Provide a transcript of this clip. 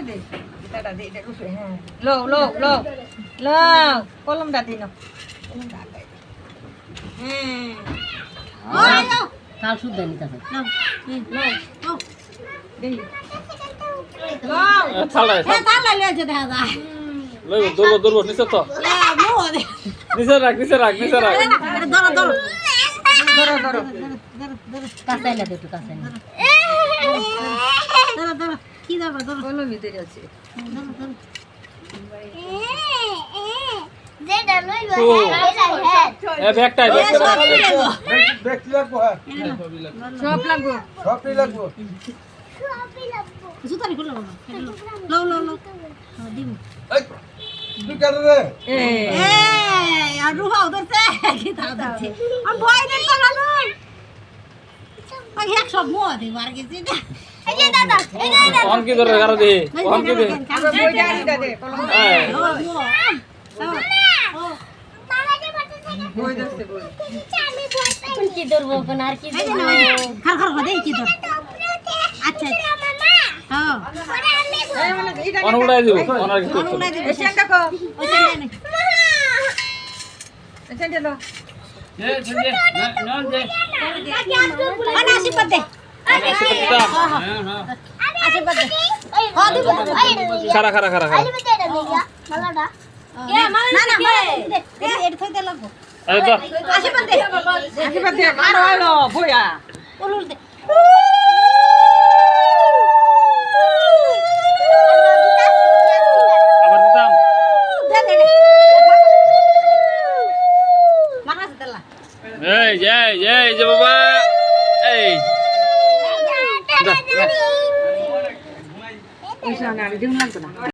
দে এটা দে এটা রুফে হ্যাঁ লো কলমটা দিন কলমটা আগাই হ্যাঁ কাল শুদ্ধ নিতে হবে লো দেই ছাড়াই তাহলে লেছে দেখা যায় লই দৌড় নিচে তো নিচে রাখ ধরো ধরো কাছে এলে একটু কাছে এলে ধরো কি ধরো কলম ভিতরে আছে এ ব্যাগটাই ব্যক্তি লাগবো হ্যাঁ সব লাগবো সবই লাগবো জুতানি খুলে লো দিম এই তুই কেন রে আর রুহা ধরছে কি তা ধরছে আর ভয় নেই পালা লই ওই এক সব মোয়া দি মার গেছি না এই যে দাদা কোন কি ধরে গারো দে কোন কি দে আগে বইটা আনিটা দে কলম এই বই দস্তে বই কি ধরবো কোন আর কি ধরবো খার দে কি ধর আচ্ছা হ্যাঁ এটা কোন উড়াই দিব কোন আর কিছু এসেন দেখো ওই চেন নে এসেন দেখো মানে আশীর্বাদ দে আশীর্বাদ দে হ্যাঁ দিব খারা না এটা থইতে লাগবো এই তো আশীর্বাদ দে আশীর্বাদ দে মারো হলো বইয়া উলুল দে আবার দিতাম দে মারাস দেলা এই যে বাবা এই ওই সামনে আমি দিন লাগতো না